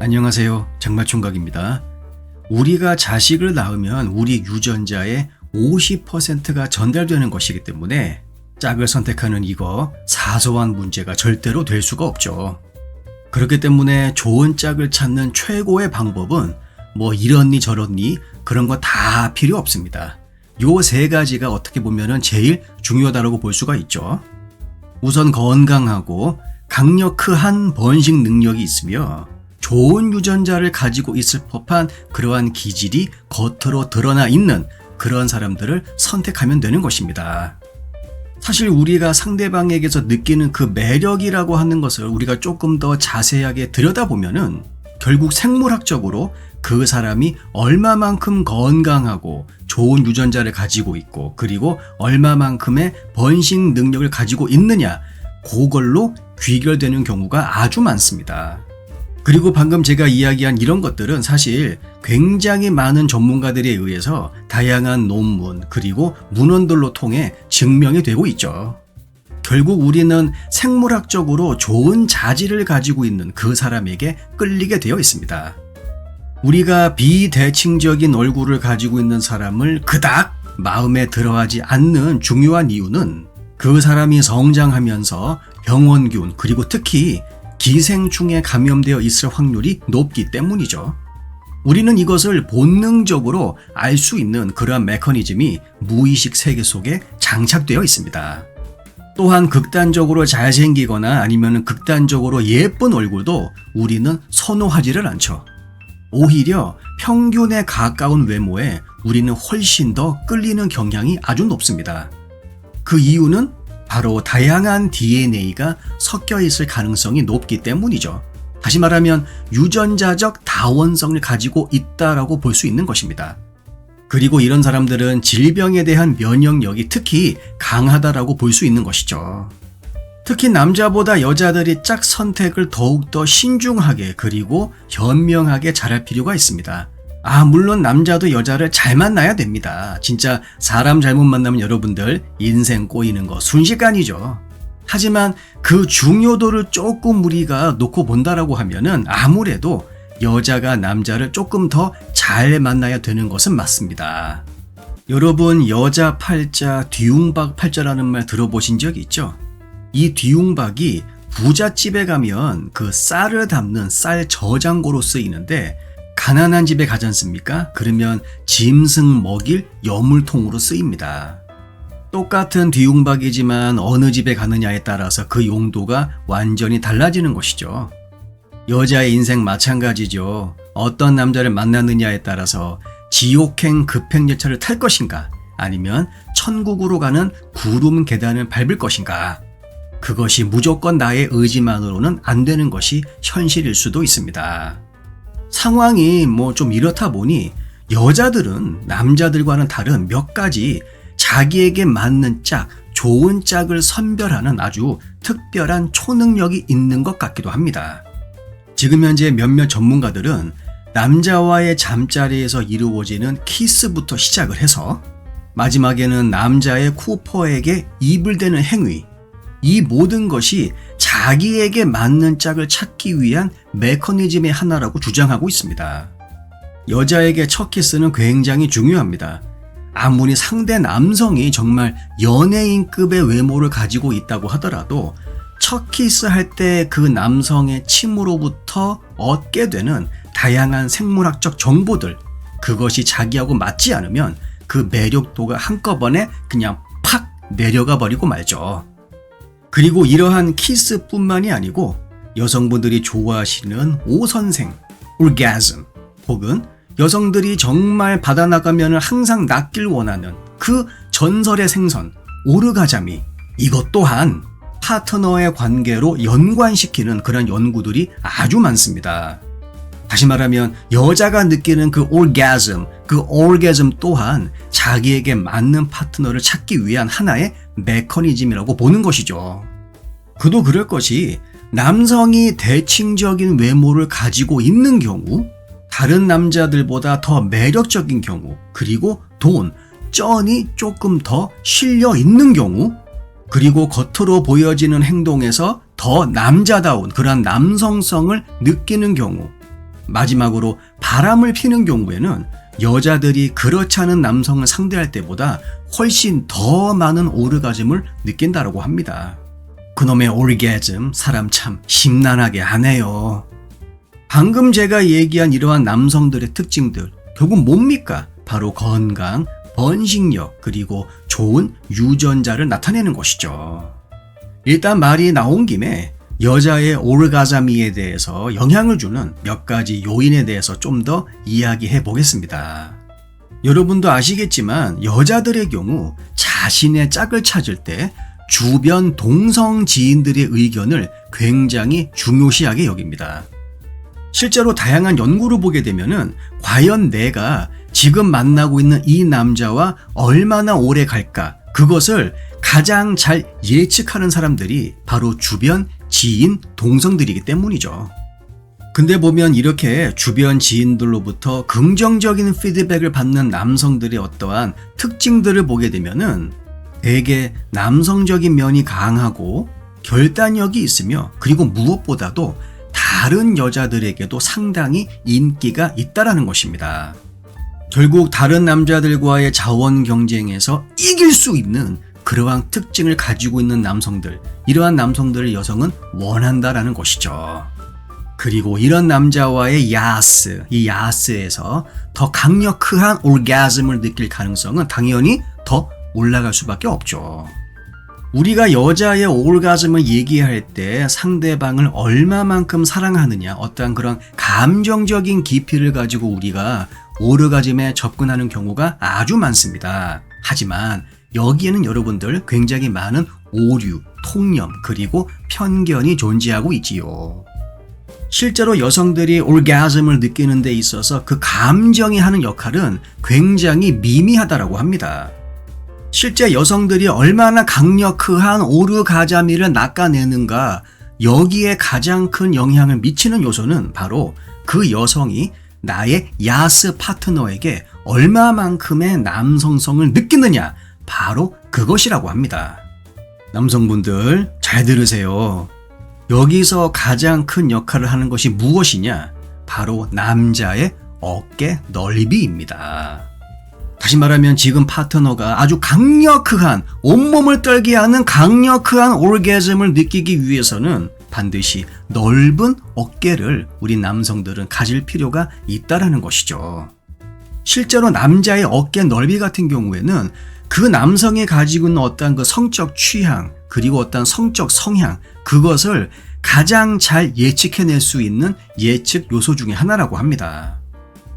안녕하세요. 장마총각입니다. 우리가 자식을 낳으면 우리 유전자의 50%가 전달되는 것이기 때문에 짝을 선택하는 이거 사소한 문제가 절대로 될 수가 없죠. 그렇기 때문에 좋은 짝을 찾는 최고의 방법은 뭐 이렇니 저렇니 그런 거 다 필요 없습니다. 요 세 가지가 어떻게 보면 제일 중요하다고 볼 수가 있죠. 우선 건강하고 강력한 번식 능력이 있으며 좋은 유전자를 가지고 있을 법한 그러한 기질이 겉으로 드러나 있는 그런 사람들을 선택하면 되는 것입니다. 사실 우리가 상대방에게서 느끼는 그 매력이라고 하는 것을 우리가 조금 더 자세하게 들여다보면은 결국 생물학적으로 그 사람이 얼마만큼 건강하고 좋은 유전자를 가지고 있고 그리고 얼마만큼의 번식 능력을 가지고 있느냐 그걸로 귀결되는 경우가 아주 많습니다. 그리고 방금 제가 이야기한 이런 것들은 사실 굉장히 많은 전문가들에 의해서 다양한 논문 그리고 문헌들로 통해 증명이 되고 있죠. 결국 우리는 생물학적으로 좋은 자질을 가지고 있는 그 사람에게 끌리게 되어 있습니다. 우리가 비대칭적인 얼굴을 가지고 있는 사람을 그닥 마음에 들어하지 않는 중요한 이유는 그 사람이 성장하면서 병원균 그리고 특히 기생충에 감염되어 있을 확률이 높기 때문이죠. 우리는 이것을 본능적으로 알 수 있는 그러한 메커니즘이 무의식 세계 속에 장착되어 있습니다. 또한 극단적으로 잘생기거나 아니면 극단적으로 예쁜 얼굴도 우리는 선호하지를 않죠. 오히려 평균에 가까운 외모에 우리는 훨씬 더 끌리는 경향이 아주 높습니다. 그 이유는 바로 다양한 DNA가 섞여 있을 가능성이 높기 때문이죠. 다시 말하면 유전자적 다원성을 가지고 있다라고 볼 수 있는 것입니다. 그리고 이런 사람들은 질병에 대한 면역력이 특히 강하다라고 볼 수 있는 것이죠. 특히 남자보다 여자들이 짝 선택을 더욱더 신중하게 그리고 현명하게 잘할 필요가 있습니다. 물론 남자도 여자를 잘 만나야 됩니다. 진짜 사람 잘못 만나면 여러분들 인생 꼬이는 거 순식간이죠. 하지만 그 중요도를 조금 우리가 놓고 본다라고 하면은 아무래도 여자가 남자를 조금 더 잘 만나야 되는 것은 맞습니다. 여러분 여자 팔자, 뒤웅박 팔자라는 말 들어보신 적 있죠? 이 뒤웅박이 부잣집에 가면 그 쌀을 담는 쌀 저장고로 쓰이는데 가난한 집에 가지 않습니까? 그러면 짐승 먹일 여물통으로 쓰입니다. 똑같은 뒤웅박이지만 어느 집에 가느냐에 따라서 그 용도가 완전히 달라지는 것이죠. 여자의 인생 마찬가지죠. 어떤 남자를 만나느냐에 따라서 지옥행 급행열차를 탈 것인가 아니면 천국으로 가는 구름 계단을 밟을 것인가 그것이 무조건 나의 의지만으로는 안 되는 것이 현실일 수도 있습니다. 상황이 좀 이렇다 보니 여자들은 남자들과는 다른 몇 가지 자기에게 맞는 짝, 좋은 짝을 선별하는 아주 특별한 초능력이 있는 것 같기도 합니다. 지금 현재 몇몇 전문가들은 남자와의 잠자리에서 이루어지는 키스부터 시작을 해서 마지막에는 남자의 쿠퍼에게 입을 대는 행위, 이 모든 것이 자기에게 맞는 짝을 찾기 위한 메커니즘의 하나라고 주장하고 있습니다. 여자에게 첫 키스는 굉장히 중요합니다. 아무리 상대 남성이 정말 연예인급의 외모를 가지고 있다고 하더라도 첫 키스할 때 그 남성의 침으로부터 얻게 되는 다양한 생물학적 정보들, 그것이 자기하고 맞지 않으면 그 매력도가 한꺼번에 그냥 팍 내려가 버리고 말죠. 그리고 이러한 키스뿐만이 아니고 여성분들이 좋아하시는 오선생, orgasm, 혹은 여성들이 정말 받아나가면 항상 낫길 원하는 그 전설의 생선, 오르가자미, 이것 또한 파트너의 관계로 연관시키는 그런 연구들이 아주 많습니다. 다시 말하면 여자가 느끼는 그 orgasm 또한 자기에게 맞는 파트너를 찾기 위한 하나의 메커니즘이라고 보는 것이죠. 그도 그럴 것이 남성이 대칭적인 외모를 가지고 있는 경우, 다른 남자들보다 더 매력적인 경우, 그리고 쩐이 조금 더 실려 있는 경우, 그리고 겉으로 보여지는 행동에서 더 남자다운 그런 남성성을 느끼는 경우, 마지막으로 바람을 피는 경우에는 여자들이 그렇지 않은 남성을 상대할 때보다 훨씬 더 많은 오르가즘을 느낀다고 합니다. 그놈의 오르가즘 사람 참 심란하게 하네요. 방금 제가 얘기한 이러한 남성들의 특징들 결국 뭡니까? 바로 건강, 번식력, 그리고 좋은 유전자를 나타내는 것이죠. 일단 말이 나온 김에 여자의 오르가즘에 대해서 영향을 주는 몇 가지 요인에 대해서 좀 더 이야기해 보겠습니다. 여러분도 아시겠지만 여자들의 경우 자신의 짝을 찾을 때 주변 동성 지인들의 의견을 굉장히 중요시하게 여깁니다. 실제로 다양한 연구를 보게 되면은 과연 내가 지금 만나고 있는 이 남자와 얼마나 오래 갈까? 그것을 가장 잘 예측하는 사람들이 바로 주변 지인 동성들이기 때문이죠. 근데 보면 이렇게 주변 지인들로부터 긍정적인 피드백을 받는 남성들의 어떠한 특징들을 보게 되면은 대개 남성적인 면이 강하고 결단력이 있으며 그리고 무엇보다도 다른 여자들에게도 상당히 인기가 있다라는 것입니다. 결국 다른 남자들과의 자원 경쟁에서 이길 수 있는 그러한 특징을 가지고 있는 남성들, 이러한 남성들을 여성은 원한다라는 것이죠. 그리고 이런 남자와의 이 야스에서 더 강력한 오르가즘을 느낄 가능성은 당연히 더 올라갈 수밖에 없죠. 우리가 여자의 오르가즘을 얘기할 때 상대방을 얼마만큼 사랑하느냐, 어떠한 그런 감정적인 깊이를 가지고 우리가 오르가즘에 접근하는 경우가 아주 많습니다. 하지만 여기에는 여러분들 굉장히 많은 오류, 통념, 그리고 편견이 존재하고 있지요. 실제로 여성들이 오르가즘을 느끼는 데 있어서 그 감정이 하는 역할은 굉장히 미미하다고 합니다. 실제 여성들이 얼마나 강력한 오르가즘을 낚아내는가, 여기에 가장 큰 영향을 미치는 요소는 바로 그 여성이 나의 야스 파트너에게 얼마만큼의 남성성을 느끼느냐, 바로 그것이라고 합니다. 남성분들 잘 들으세요. 여기서 가장 큰 역할을 하는 것이 무엇이냐? 바로 남자의 어깨 넓이입니다. 다시 말하면 지금 파트너가 아주 강력한, 온몸을 떨게 하는 강력한 오르가즘을 느끼기 위해서는 반드시 넓은 어깨를 우리 남성들은 가질 필요가 있다라는 것이죠. 실제로 남자의 어깨 넓이 같은 경우에는 그 남성이 가지고 있는 어떤 그 성적 취향, 그리고 어떤 성적 성향, 그것을 가장 잘 예측해낼 수 있는 예측 요소 중에 하나라고 합니다.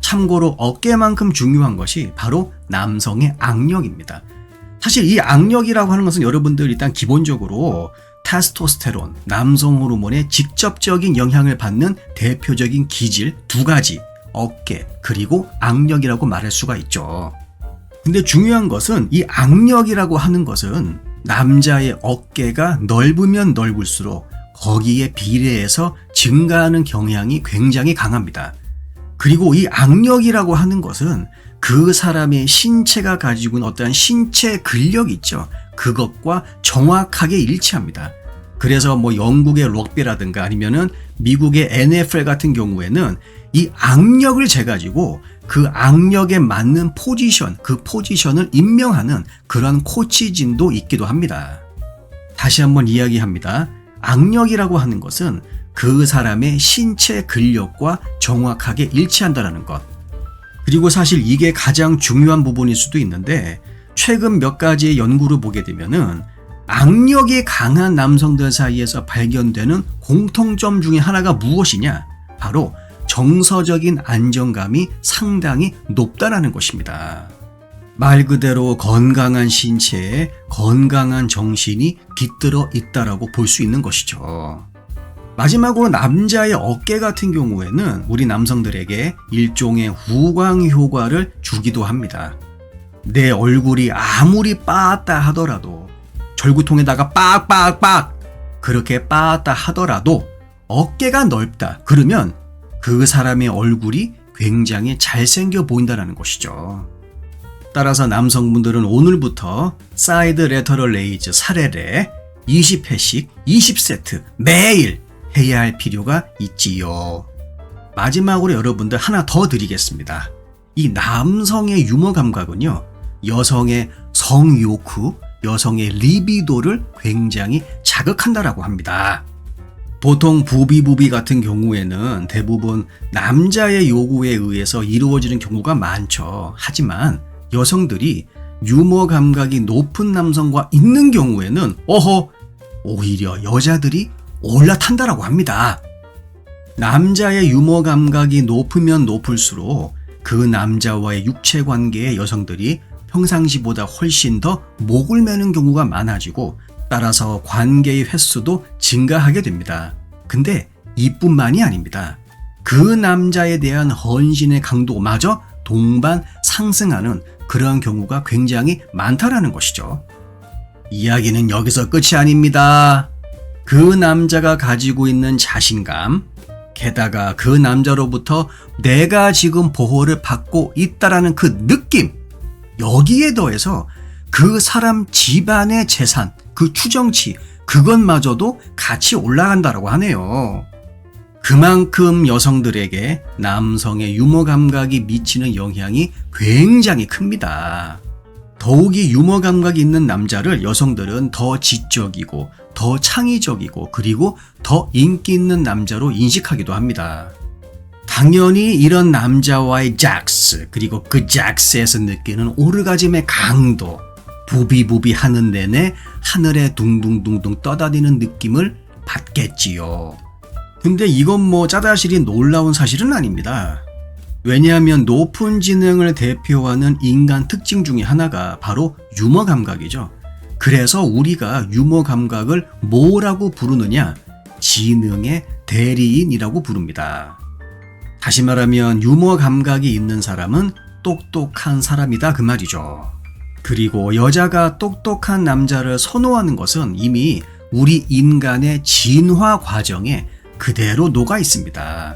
참고로 어깨만큼 중요한 것이 바로 남성의 악력입니다. 사실 이 악력이라고 하는 것은 여러분들 일단 기본적으로 테스토스테론, 남성 호르몬의 직접적인 영향을 받는 대표적인 기질 두 가지, 어깨 그리고 악력이라고 말할 수가 있죠. 근데 중요한 것은 이 악력이라고 하는 것은 남자의 어깨가 넓으면 넓을수록 거기에 비례해서 증가하는 경향이 굉장히 강합니다. 그리고 이 악력이라고 하는 것은 그 사람의 신체가 가지고 있는 어떠한 신체 근력이 있죠. 그것과 정확하게 일치합니다. 그래서 뭐 영국의 럭비라든가 아니면은 미국의 NFL 같은 경우에는 이 악력을 재가지고 그 악력에 맞는 포지션, 그 포지션을 임명하는 그런 코치진도 있기도 합니다. 다시 한번 이야기합니다. 악력이라고 하는 것은 그 사람의 신체 근력과 정확하게 일치한다는 것. 그리고 사실 이게 가장 중요한 부분일 수도 있는데 최근 몇 가지의 연구를 보게 되면은 악력이 강한 남성들 사이에서 발견되는 공통점 중에 하나가 무엇이냐? 바로 정서적인 안정감이 상당히 높다라는 것입니다. 말 그대로 건강한 신체에 건강한 정신이 깃들어 있다라고 볼 수 있는 것이죠. 마지막으로 남자의 어깨 같은 경우에는 우리 남성들에게 일종의 후광 효과를 주기도 합니다. 내 얼굴이 아무리 빠았다 하더라도 절구통에다가 빡빡빡 그렇게 빠았다 하더라도 어깨가 넓다 그러면 그 사람의 얼굴이 굉장히 잘생겨 보인다는 것이죠. 따라서 남성분들은 오늘부터 사이드 레터럴 레이즈 사례례 20회씩 20세트 매일 해야 할 필요가 있지요. 마지막으로 여러분들 하나 더 드리겠습니다. 이 남성의 유머 감각은요, 여성의 성욕구, 여성의 리비도를 굉장히 자극한다라고 합니다. 보통 부비부비 같은 경우에는 대부분 남자의 요구에 의해서 이루어지는 경우가 많죠. 하지만 여성들이 유머 감각이 높은 남성과 있는 경우에는 오히려 여자들이 올라탄다라고 합니다. 남자의 유머 감각이 높으면 높을수록 그 남자와의 육체 관계에 여성들이 평상시보다 훨씬 더 목을 매는 경우가 많아지고 따라서 관계의 횟수도 증가하게 됩니다. 근데 이뿐만이 아닙니다. 그 남자에 대한 헌신의 강도마저 동반 상승하는 그런 경우가 굉장히 많다라는 것이죠. 이야기는 여기서 끝이 아닙니다. 그 남자가 가지고 있는 자신감, 게다가 그 남자로부터 내가 지금 보호를 받고 있다라는 그 느낌, 여기에 더해서 그 사람 집안의 재산, 그 추정치, 그것마저도 같이 올라간다라고 하네요. 그만큼 여성들에게 남성의 유머 감각이 미치는 영향이 굉장히 큽니다. 더욱이 유머 감각이 있는 남자를 여성들은 더 지적이고 더 창의적이고 그리고 더 인기 있는 남자로 인식하기도 합니다. 당연히 이런 남자와의 잭스, 그리고 그 잭스에서 느끼는 오르가즘의 강도, 부비부비 하는 내내 하늘에 둥둥둥둥 떠다니는 느낌을 받겠지요. 근데 이건 뭐 짜다실이 놀라운 사실은 아닙니다. 왜냐하면 높은 지능을 대표하는 인간 특징 중에 하나가 바로 유머 감각이죠. 그래서 우리가 유머 감각을 뭐라고 부르느냐? 지능의 대리인이라고 부릅니다. 다시 말하면 유머 감각이 있는 사람은 똑똑한 사람이다 그 말이죠. 그리고 여자가 똑똑한 남자를 선호하는 것은 이미 우리 인간의 진화 과정에 그대로 녹아 있습니다.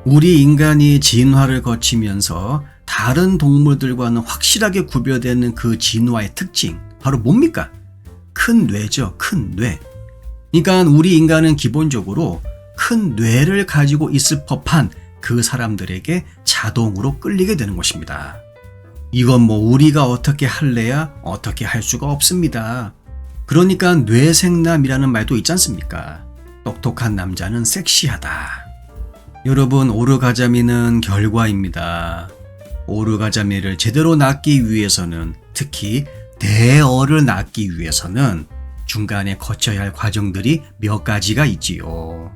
우리 인간이 진화를 거치면서 다른 동물들과는 확실하게 구별되는 그 진화의 특징, 바로 뭡니까? 큰 뇌죠, 큰 뇌. 그러니까 우리 인간은 기본적으로 큰 뇌를 가지고 있을 법한 그 사람들에게 자동으로 끌리게 되는 것입니다. 이건 뭐 우리가 어떻게 할래야 어떻게 할 수가 없습니다. 그러니까 뇌생남이라는 말도 있지 않습니까? 똑똑한 남자는 섹시하다. 여러분, 오르가자미는 결과입니다. 오르가자미를 제대로 낳기 위해서는, 특히 대어를 낳기 위해서는 중간에 거쳐야 할 과정들이 몇 가지가 있지요.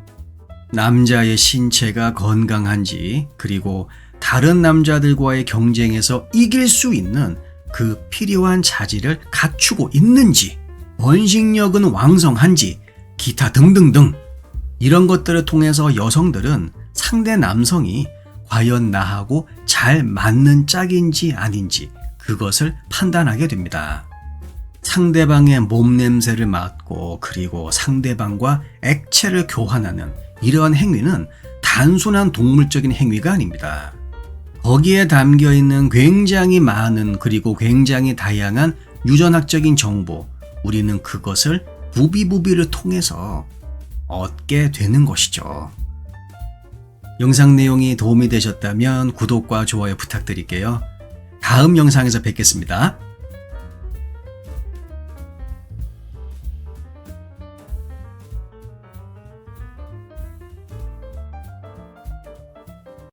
남자의 신체가 건강한지, 그리고 다른 남자들과의 경쟁에서 이길 수 있는 그 필요한 자질을 갖추고 있는지, 번식력은 왕성한지, 기타 등등등 이런 것들을 통해서 여성들은 상대 남성이 과연 나하고 잘 맞는 짝인지 아닌지 그것을 판단하게 됩니다. 상대방의 몸냄새를 맡고 그리고 상대방과 액체를 교환하는 이러한 행위는 단순한 동물적인 행위가 아닙니다. 거기에 담겨있는 굉장히 많은 그리고 굉장히 다양한 유전학적인 정보, 우리는 그것을 부비부비를 통해서 얻게 되는 것이죠. 영상 내용이 도움이 되셨다면 구독과 좋아요 부탁드릴게요. 다음 영상에서 뵙겠습니다.